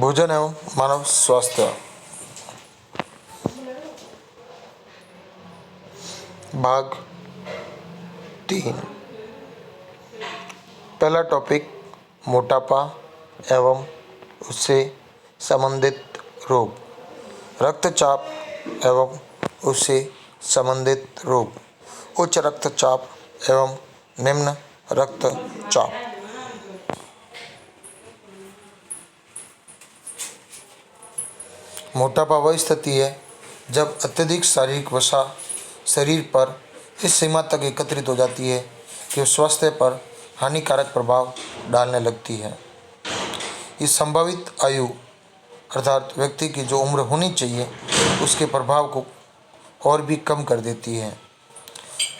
भोजन एवं मानव स्वास्थ्य। भाग 3। पहला टॉपिक मोटापा एवं उससे संबंधित रोग, रक्तचाप एवं उससे संबंधित रोग, उच्च रक्तचाप एवं निम्न रक्तचाप। मोटापा वह स्थिति है जब अत्यधिक शारीरिक वसा शरीर पर इस सीमा तक एकत्रित हो जाती है कि स्वास्थ्य पर हानिकारक प्रभाव डालने लगती है। इस संभावित आयु अर्थात व्यक्ति की जो उम्र होनी चाहिए उसके प्रभाव को और भी कम कर देती है।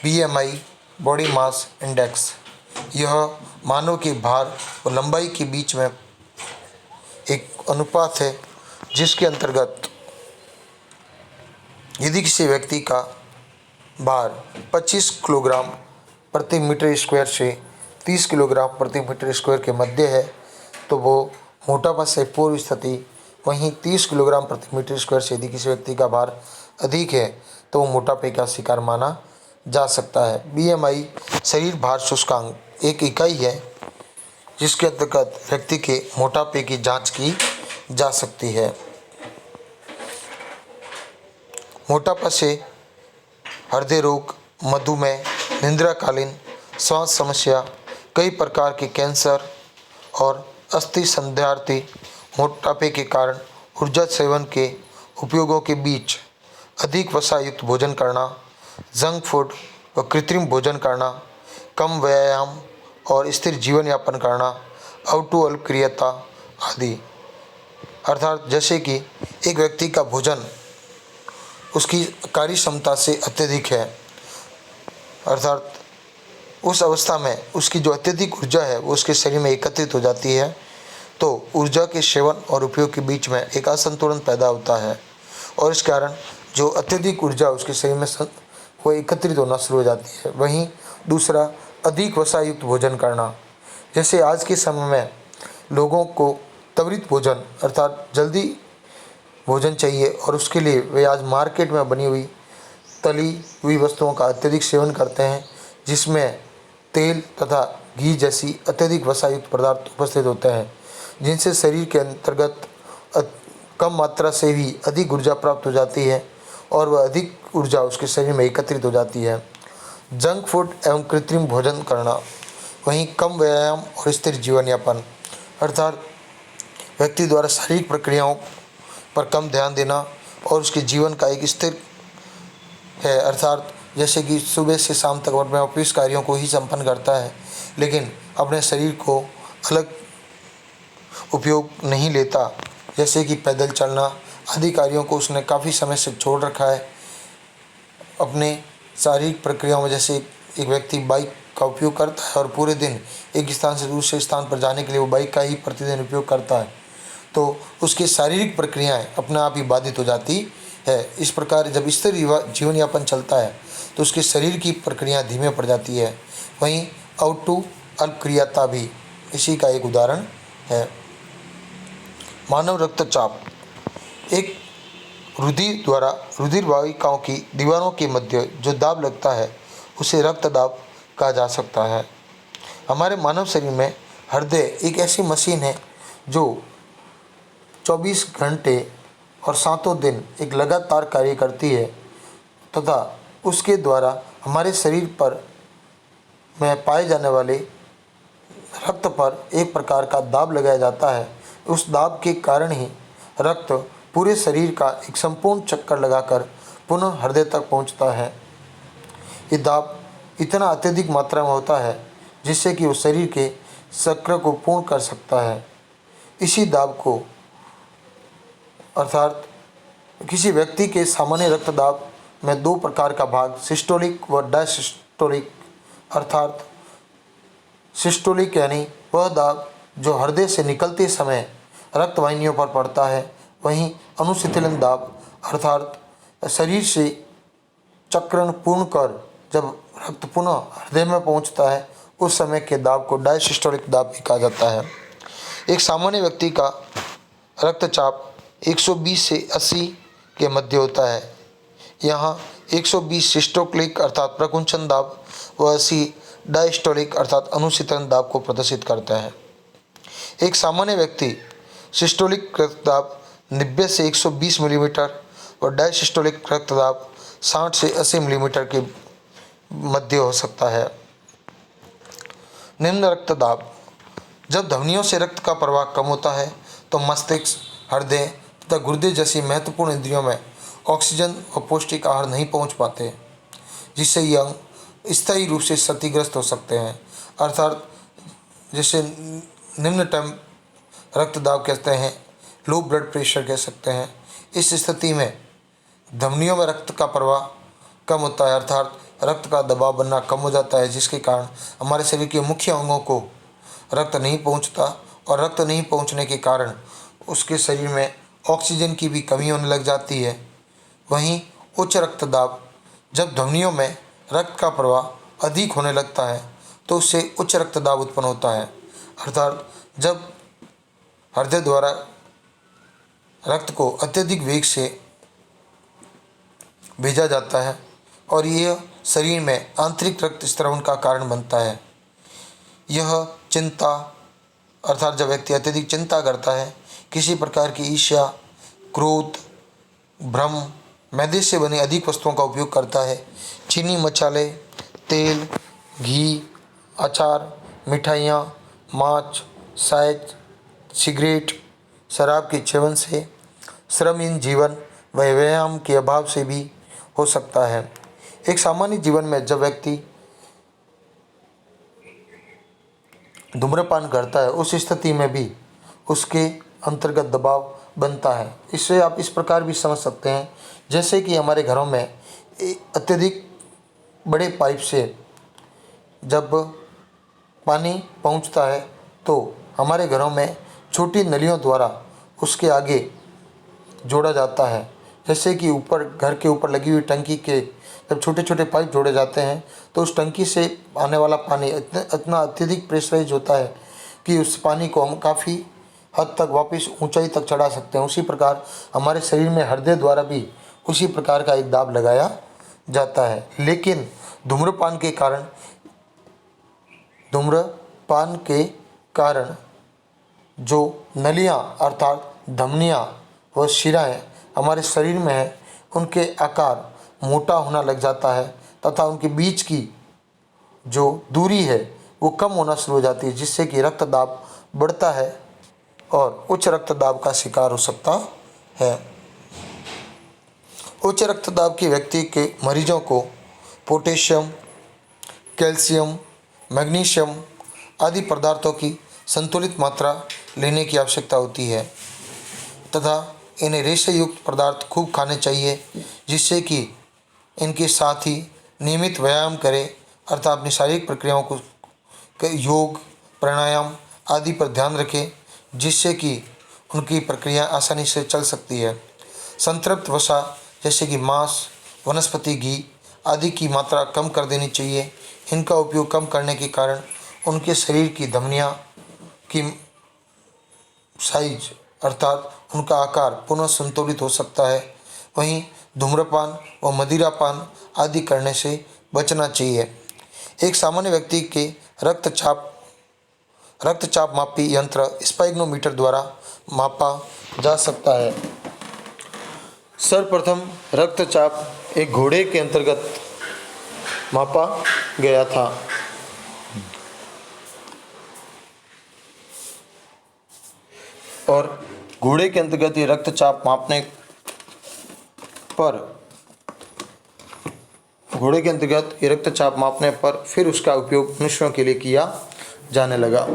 BMI बॉडी मास इंडेक्स, यह मानव के भार और लंबाई के बीच में एक अनुपात है जिसके अंतर्गत यदि किसी व्यक्ति का भार 25 किलोग्राम प्रति मीटर स्क्वायर से 30 किलोग्राम प्रति मीटर स्क्वायर के मध्य है तो वो मोटापा से पूर्व स्थिति। वहीं 30 किलोग्राम प्रति मीटर स्क्वायर से यदि किसी व्यक्ति का भार अधिक है तो वो मोटापे का शिकार माना जा सकता है। BMI शरीर भार सूचकांक एक इकाई है जिसके अंतर्गत व्यक्ति के मोटापे की जांच की जा सकती है। मोटापा से हृदय रोग, मधुमेह, निद्राकालीन श्वास समस्या, कई प्रकार के कैंसर और अस्थि संध्यार्थी मोटापे के कारण ऊर्जा सेवन के उपयोगों के बीच अधिक वसा युक्त भोजन करना, जंक फूड व कृत्रिम भोजन करना, कम व्यायाम और स्थिर जीवन यापन करना, अवटु अल्पक्रियता आदि। अर्थात जैसे कि एक व्यक्ति का भोजन उसकी कार्य क्षमता से अत्यधिक है, अर्थात उस अवस्था में उसकी जो अत्यधिक ऊर्जा है वो उसके शरीर में एकत्रित हो जाती है, तो ऊर्जा के सेवन और उपयोग के बीच में एक असंतुलन पैदा होता है और इस कारण जो अत्यधिक ऊर्जा उसके शरीर में वो एकत्रित होना शुरू हो जाती है। वहीं दूसरा, अधिक वसा युक्त भोजन करना, जैसे आज के समय में लोगों को त्वरित भोजन अर्थात जल्दी भोजन चाहिए और उसके लिए वे आज मार्केट में बनी हुई तली हुई वस्तुओं का अत्यधिक सेवन करते हैं जिसमें तेल तथा घी जैसी अत्यधिक वसायुक्त पदार्थ उपस्थित होते हैं जिनसे शरीर के अंतर्गत कम मात्रा से भी अधिक ऊर्जा प्राप्त हो जाती है और वह अधिक ऊर्जा उसके शरीर में एकत्रित हो जाती है। जंक फूड एवं कृत्रिम भोजन करना, वहीं कम व्यायाम और स्थिर जीवन यापन, अर्थात व्यक्ति द्वारा शारीरिक प्रक्रियाओं पर कम ध्यान देना और उसके जीवन का एक स्थिर है, अर्थात जैसे कि सुबह से शाम तक अपने ऑफिस कार्यों को ही संपन्न करता है लेकिन अपने शरीर को अलग उपयोग नहीं लेता, जैसे कि पैदल चलना आदि कार्यों को उसने काफ़ी समय से छोड़ रखा है। अपने शारीरिक प्रक्रियाओं में जैसे एक व्यक्ति बाइक का उपयोग करता है और पूरे दिन एक स्थान से दूसरे स्थान पर जाने के लिए वो बाइक का ही प्रतिदिन उपयोग करता है तो उसकी शारीरिक प्रक्रियाएं अपने आप ही बाधित हो जाती है। इस प्रकार जब स्थिर जीवन यापन चलता है तो उसके शरीर की प्रक्रियाएं धीमे पड़ जाती है। वहीं अवटु अल्पक्रियता भी इसी का एक उदाहरण है। मानव रक्तचाप, एक रुधिर वाहिकाओं की दीवारों के मध्य जो दाब लगता है उसे रक्त दाब कहा जा सकता है। हमारे मानव शरीर में हृदय एक ऐसी मशीन है जो 24 घंटे और सातों दिन एक लगातार कार्य करती है तथा उसके द्वारा हमारे शरीर पर में पाए जाने वाले रक्त पर एक प्रकार का दाब लगाया जाता है। उस दाब के कारण ही रक्त पूरे शरीर का एक संपूर्ण चक्कर लगाकर पुनः हृदय तक पहुंचता है। ये दाब इतना अत्यधिक मात्रा में होता है जिससे कि वो शरीर के चक्र को पूर्ण कर सकता है। इसी दाब को अर्थात किसी व्यक्ति के सामान्य रक्तदाब में दो प्रकार का भाग सिस्टोलिक व डायसिस्टोलिक, अर्थात सिस्टोलिक यानी वह दाब जो हृदय से निकलते समय रक्तवाहिनियों पर पड़ता है, वहीं अनुशीतलन दाब अर्थात शरीर से चक्रण पूर्ण कर जब रक्त पुनः हृदय में पहुंचता है उस समय के दाब को डायसिस्टोलिक दाब भी कहा जाता है। एक सामान्य व्यक्ति का रक्तचाप 120 से 80 के मध्य होता है। यहाँ 120 सिस्टोलिक अर्थात प्रकुंचन दाब व 80 डायस्टोलिक अर्थात अनुशीतन दाब को प्रदर्शित करता है। एक सामान्य व्यक्ति सिस्टोलिक रक्तदाब 90 से 120 मिलीमीटर और डायसिस्टोलिक रक्तदाब 60 से 80 मिलीमीटर के मध्य हो सकता है। निम्न रक्तदाब। जब धमनियों से रक्त का प्रवाह कम होता है तो मस्तिष्क, हृदय तथा गुर्दे जैसी महत्वपूर्ण इंद्रियों में ऑक्सीजन व पौष्टिक आहार नहीं पहुंच पाते, जिससे ये अंग स्थायी रूप से क्षतिग्रस्त हो सकते हैं। अर्थात जैसे निम्न टर्म रक्तदाब कहते हैं, लो ब्लड प्रेशर कह सकते हैं। इस स्थिति में धमनियों में रक्त का प्रवाह कम होता है, अर्थात रक्त का दबाव बनना कम हो जाता है, जिसके कारण हमारे शरीर के मुख्य अंगों को रक्त नहीं पहुंचता और रक्त नहीं पहुंचने के कारण उसके शरीर में ऑक्सीजन की भी कमी होने लग जाती है। वहीं उच्च रक्तदाब। जब धमनियों में रक्त का प्रवाह अधिक होने लगता है तो उससे उच्च रक्तदाब उत्पन्न होता है, अर्थात जब हृदय द्वारा रक्त को अत्यधिक वेग से भेजा जाता है और यह शरीर में आंतरिक रक्त स्रावन का कारण बनता है। यह चिंता अर्थात जब व्यक्ति अत्यधिक चिंता करता है, किसी प्रकार की ईर्ष्या, क्रोध, भ्रम, मैदे से बनी अधिक वस्तुओं का उपयोग करता है, चीनी, मसाले, तेल, घी, अचार, मिठाइयाँ, मांस, शहद, सिगरेट, शराब के सेवन से, श्रमहीन जीवन व व्यायाम के अभाव से भी हो सकता है। एक सामान्य जीवन में जब व्यक्ति धूम्रपान करता है उस स्थिति में भी उसके अंतर्गत दबाव बनता है। इससे आप इस प्रकार भी समझ सकते हैं, जैसे कि हमारे घरों में अत्यधिक बड़े पाइप से जब पानी पहुंचता है तो हमारे घरों में छोटी नलियों द्वारा उसके आगे जोड़ा जाता है। जैसे कि ऊपर घर के ऊपर लगी हुई टंकी के जब छोटे छोटे पाइप जोड़े जाते हैं तो उस टंकी से आने वाला पानी इतना अत्यधिक प्रेशराइज होता है कि उस पानी को हम काफ़ी हद तक वापस ऊंचाई तक चढ़ा सकते हैं। उसी प्रकार हमारे शरीर में हृदय द्वारा भी उसी प्रकार का एक दाब लगाया जाता है। लेकिन धूम्रपान के कारण जो नलियाँ अर्थात धमनियाँ व शिराएँ हमारे शरीर में है उनके आकार मोटा होना लग जाता है तथा उनके बीच की जो दूरी है वो कम होना शुरू हो जाती है, जिससे कि रक्तदाब बढ़ता है और उच्च रक्तदाब का शिकार हो सकता है। उच्च रक्तदाब के व्यक्ति के मरीजों को पोटेशियम, कैल्शियम, मैग्नीशियम आदि पदार्थों की संतुलित मात्रा लेने की आवश्यकता होती है तथा इन्हें रेशे युक्त पदार्थ खूब खाने चाहिए, जिससे कि इनके साथ ही नियमित व्यायाम करें अर्थात अपनी शारीरिक प्रक्रियाओं को योग, प्राणायाम आदि पर ध्यान रखें, जिससे कि उनकी प्रक्रिया आसानी से चल सकती है। संतृप्त वसा जैसे कि मांस, वनस्पति घी आदि की मात्रा कम कर देनी चाहिए। इनका उपयोग कम करने के कारण उनके शरीर की धमनियाँ की साइज अर्थात उनका आकार पुनः संतुलित हो सकता है। वहीं धूम्रपान व मदिरापान आदि करने से बचना चाहिए। एक सामान्य व्यक्ति के रक्तचाप मापी यंत्र स्पाइग्नोमीटर द्वारा मापा जा सकता है। सर्वप्रथम रक्तचाप एक घोड़े के अंतर्गत मापा गया था। और घोड़े के अंतर्गत ये रक्तचाप मापने पर फिर उसका उपयोग मनुष्यों के लिए किया जाने लगा।